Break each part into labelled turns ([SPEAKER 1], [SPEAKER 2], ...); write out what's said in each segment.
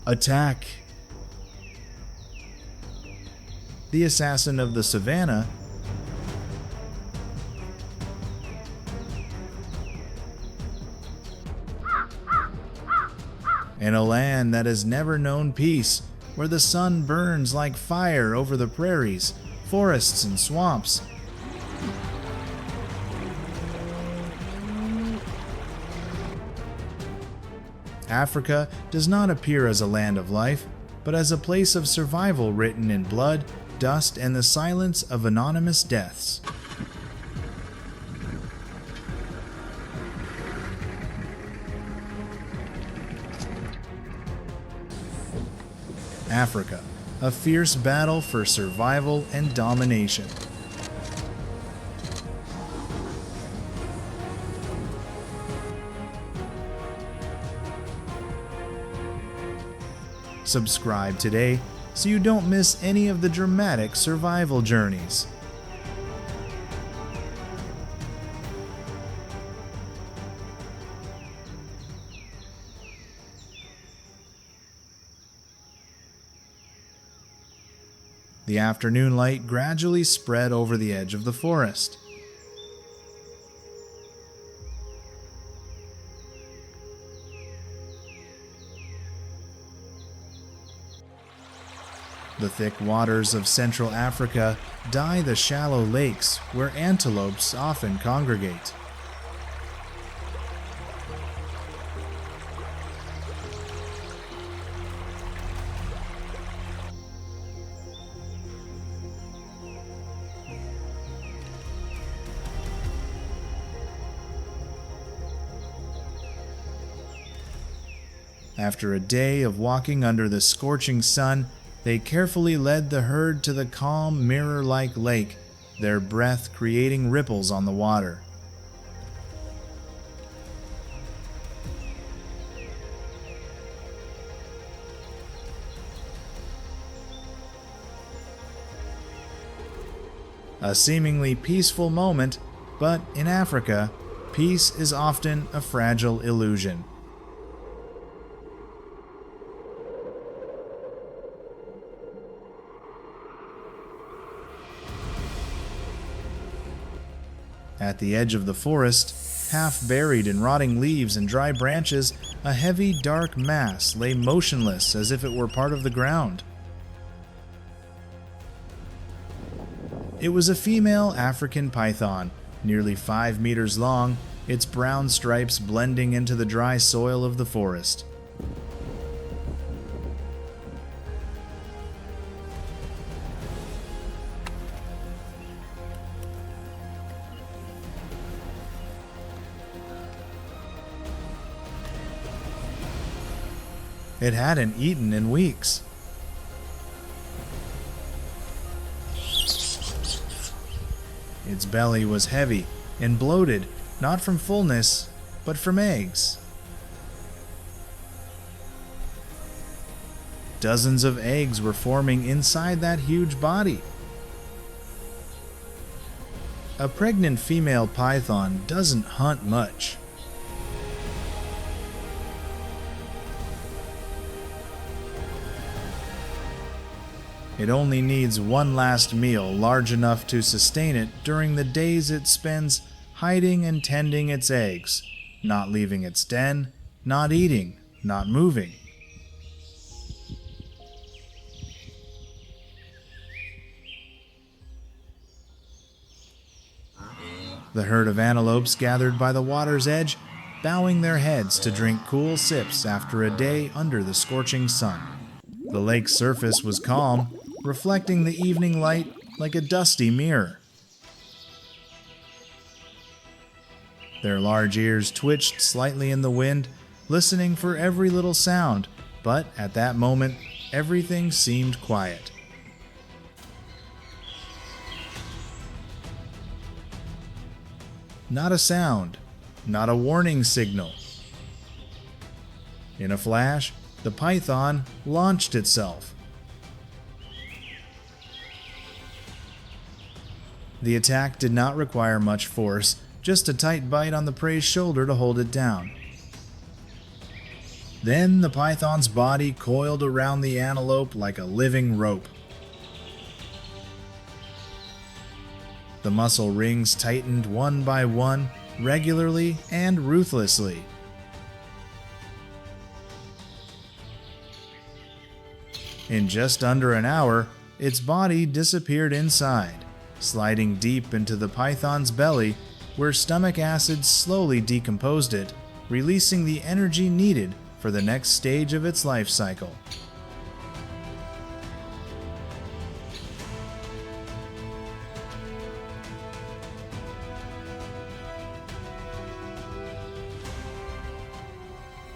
[SPEAKER 1] Attack! The assassin of the savannah in a land that has never known peace, where the sun burns like fire over the prairies, forests, and swamps. Africa does not appear as a land of life, but as a place of survival written in blood, dust, and the silence of anonymous deaths. Africa, a fierce battle for survival and domination. Subscribe today so you don't miss any of the dramatic survival journeys. The afternoon light gradually spread over the edge of the forest. The thick waters of Central Africa dye the shallow lakes where antelopes often congregate. After a day of walking under the scorching sun, they carefully led the herd to the calm, mirror-like lake, their breath creating ripples on the water. A seemingly peaceful moment, but in Africa, peace is often a fragile illusion. At the edge of the forest, half buried in rotting leaves and dry branches, a heavy, dark mass lay motionless as if it were part of the ground. It was a female African python, nearly 5 meters long, its brown stripes blending into the dry soil of the forest. It hadn't eaten in weeks. Its belly was heavy and bloated, not from fullness, but from eggs. Dozens of eggs were forming inside that huge body. A pregnant female python doesn't hunt much. It only needs one last meal large enough to sustain it during the days it spends hiding and tending its eggs, not leaving its den, not eating, not moving. The herd of antelopes gathered by the water's edge, bowing their heads to drink cool sips after a day under the scorching sun. The lake's surface was calm, reflecting the evening light like a dusty mirror. Their large ears twitched slightly in the wind, listening for every little sound, but at that moment, everything seemed quiet. Not a sound, not a warning signal. In a flash, the python launched itself. The attack did not require much force, just a tight bite on the prey's shoulder to hold it down. Then the python's body coiled around the antelope like a living rope. The muscle rings tightened one by one, regularly and ruthlessly. In just under an hour, its body disappeared inside, sliding deep into the python's belly, where stomach acid slowly decomposed it, releasing the energy needed for the next stage of its life cycle.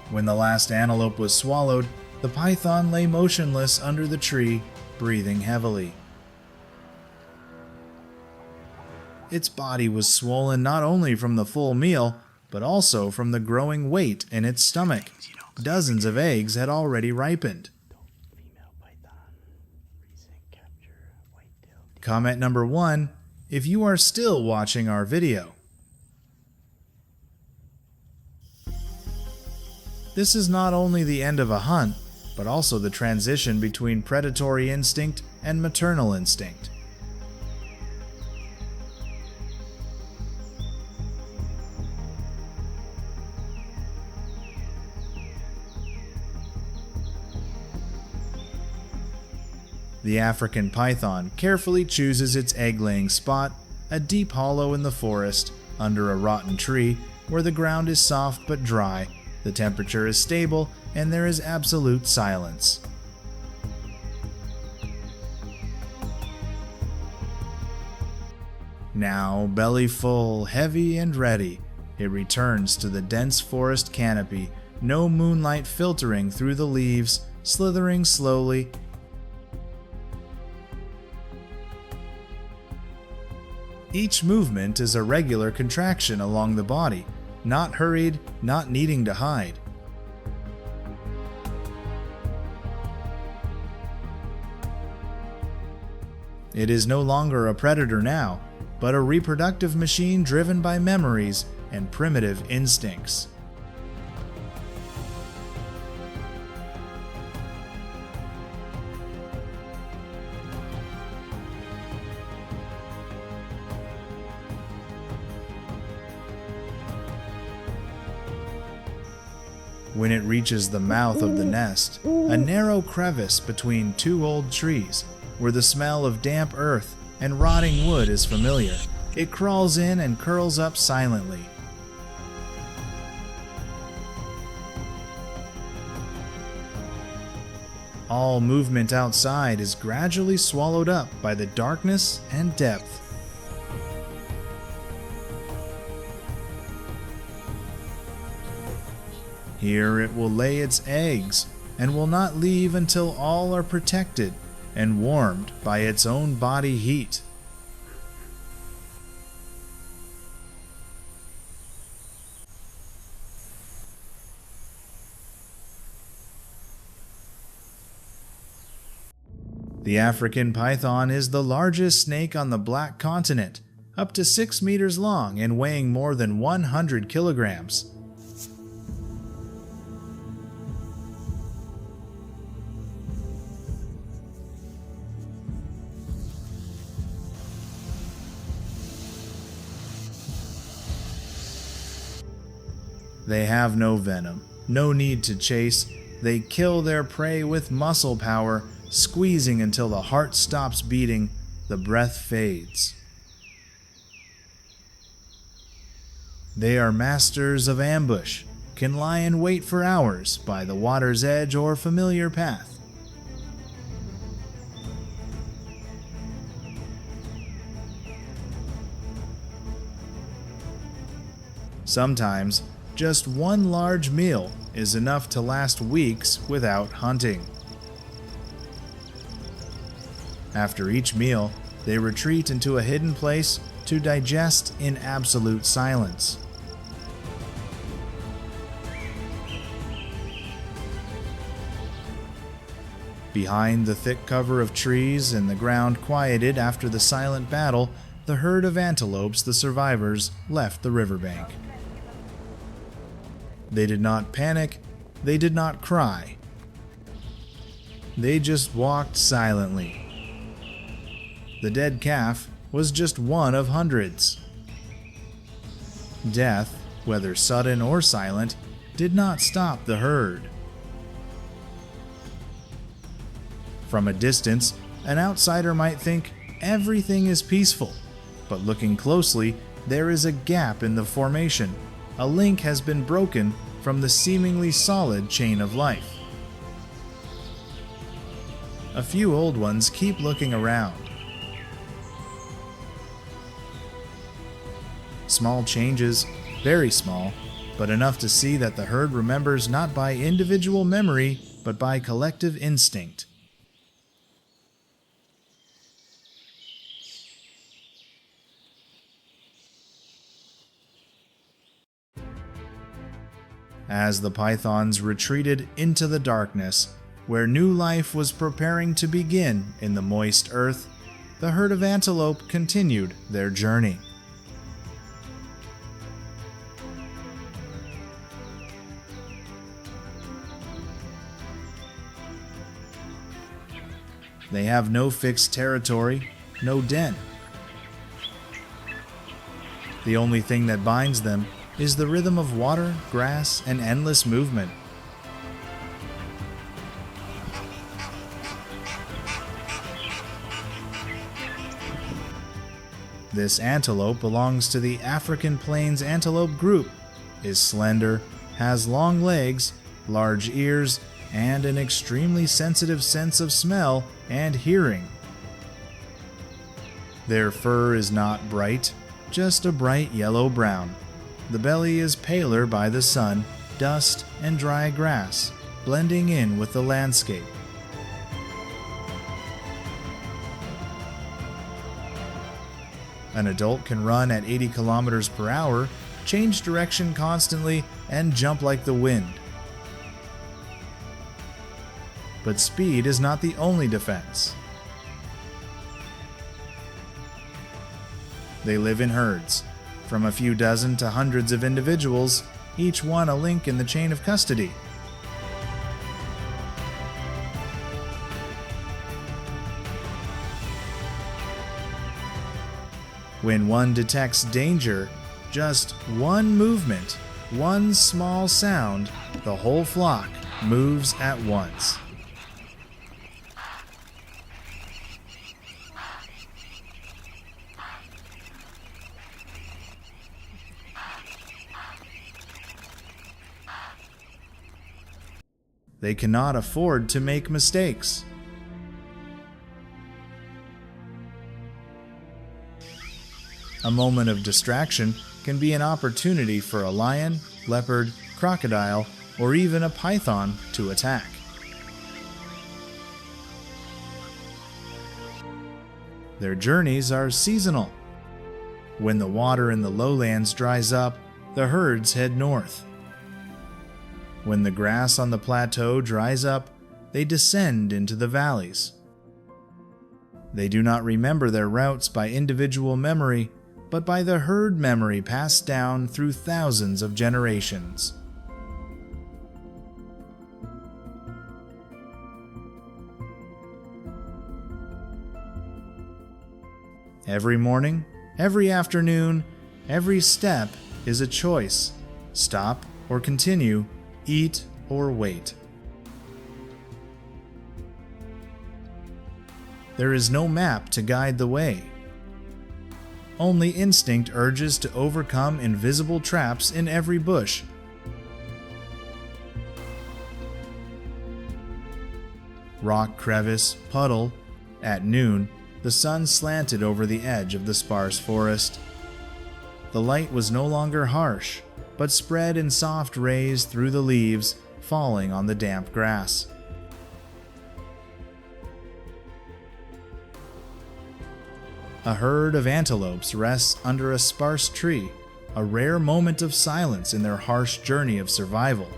[SPEAKER 1] When the last antelope was swallowed, the python lay motionless under the tree, breathing heavily. Its body was swollen not only from the full meal, but also from the growing weight in its stomach. Dozens of eggs had already ripened. Comment number 1, if you are still watching our video. This is not only the end of a hunt, but also the transition between predatory instinct and maternal instinct. The African python carefully chooses its egg-laying spot, a deep hollow in the forest, under a rotten tree, where the ground is soft but dry, the temperature is stable, and there is absolute silence. Now, belly full, heavy and ready, it returns to the dense forest canopy, no moonlight filtering through the leaves, slithering slowly. Each movement is a regular contraction along the body, not hurried, not needing to hide. It is no longer a predator now, but a reproductive machine driven by memories and primitive instincts. When it reaches the mouth of the nest, a narrow crevice between two old trees, where the smell of damp earth and rotting wood is familiar, it crawls in and curls up silently. All movement outside is gradually swallowed up by the darkness and depth. Here it will lay its eggs and will not leave until all are protected and warmed by its own body heat. The African python is the largest snake on the Black Continent, up to 6 meters long and weighing more than 100 kilograms. They have no venom, no need to chase. They kill their prey with muscle power, squeezing until the heart stops beating, the breath fades. They are masters of ambush, can lie in wait for hours by the water's edge or familiar path. Sometimes, just one large meal is enough to last weeks without hunting. After each meal, they retreat into a hidden place to digest in absolute silence. Behind the thick cover of trees and the ground quieted after the silent battle, the herd of antelopes, the survivors, left the riverbank. They did not panic, They did not cry. They just walked silently. The dead calf was just one of hundreds. Death, whether sudden or silent, did not stop the herd. From a distance, an outsider might think everything is peaceful, but looking closely, there is a gap in the formation. A link has been broken from the seemingly solid chain of life. A few old ones keep looking around. Small changes, very small, but enough to see that the herd remembers not by individual memory, but by collective instinct. As the pythons retreated into the darkness, where new life was preparing to begin in the moist earth, the herd of antelope continued their journey. They have no fixed territory, no den. The only thing that binds them is the rhythm of water, grass, and endless movement. This antelope belongs to the African Plains antelope group, is slender, has long legs, large ears, and an extremely sensitive sense of smell and hearing. Their fur is not bright, just a bright yellow-brown. The belly is paler by the sun, dust, and dry grass, blending in with the landscape. An adult can run at 80 kilometers per hour, change direction constantly, and jump like the wind. But speed is not the only defense. They live in herds, from a few dozen to hundreds of individuals, each one a link in the chain of custody. When one detects danger, just one movement, one small sound, the whole flock moves at once. They cannot afford to make mistakes. A moment of distraction can be an opportunity for a lion, leopard, crocodile, or even a python to attack. Their journeys are seasonal. When the water in the lowlands dries up, the herds head north. When the grass on the plateau dries up, they descend into the valleys. They do not remember their routes by individual memory, but by the herd memory passed down through thousands of generations. Every morning, every afternoon, every step is a choice: stop or continue, eat or wait. There is no map to guide the way. Only instinct urges to overcome invisible traps in every bush. Rock crevice, puddle. At noon, the sun slanted over the edge of the sparse forest. The light was no longer harsh, but spread in soft rays through the leaves, falling on the damp grass. A herd of antelopes rests under a sparse tree, a rare moment of silence in their harsh journey of survival.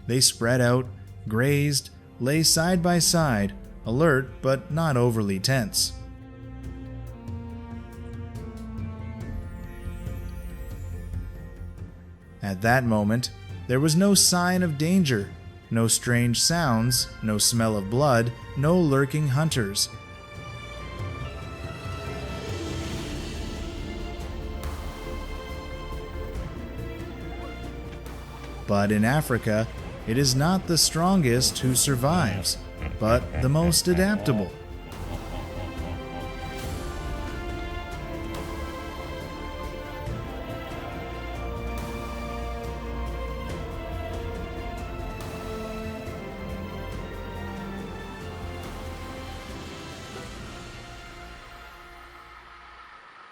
[SPEAKER 1] They spread out, grazed, lay side by side, alert but not overly tense. At that moment, there was no sign of danger, no strange sounds, no smell of blood, no lurking hunters. But in Africa, it is not the strongest who survives, but the most adaptable.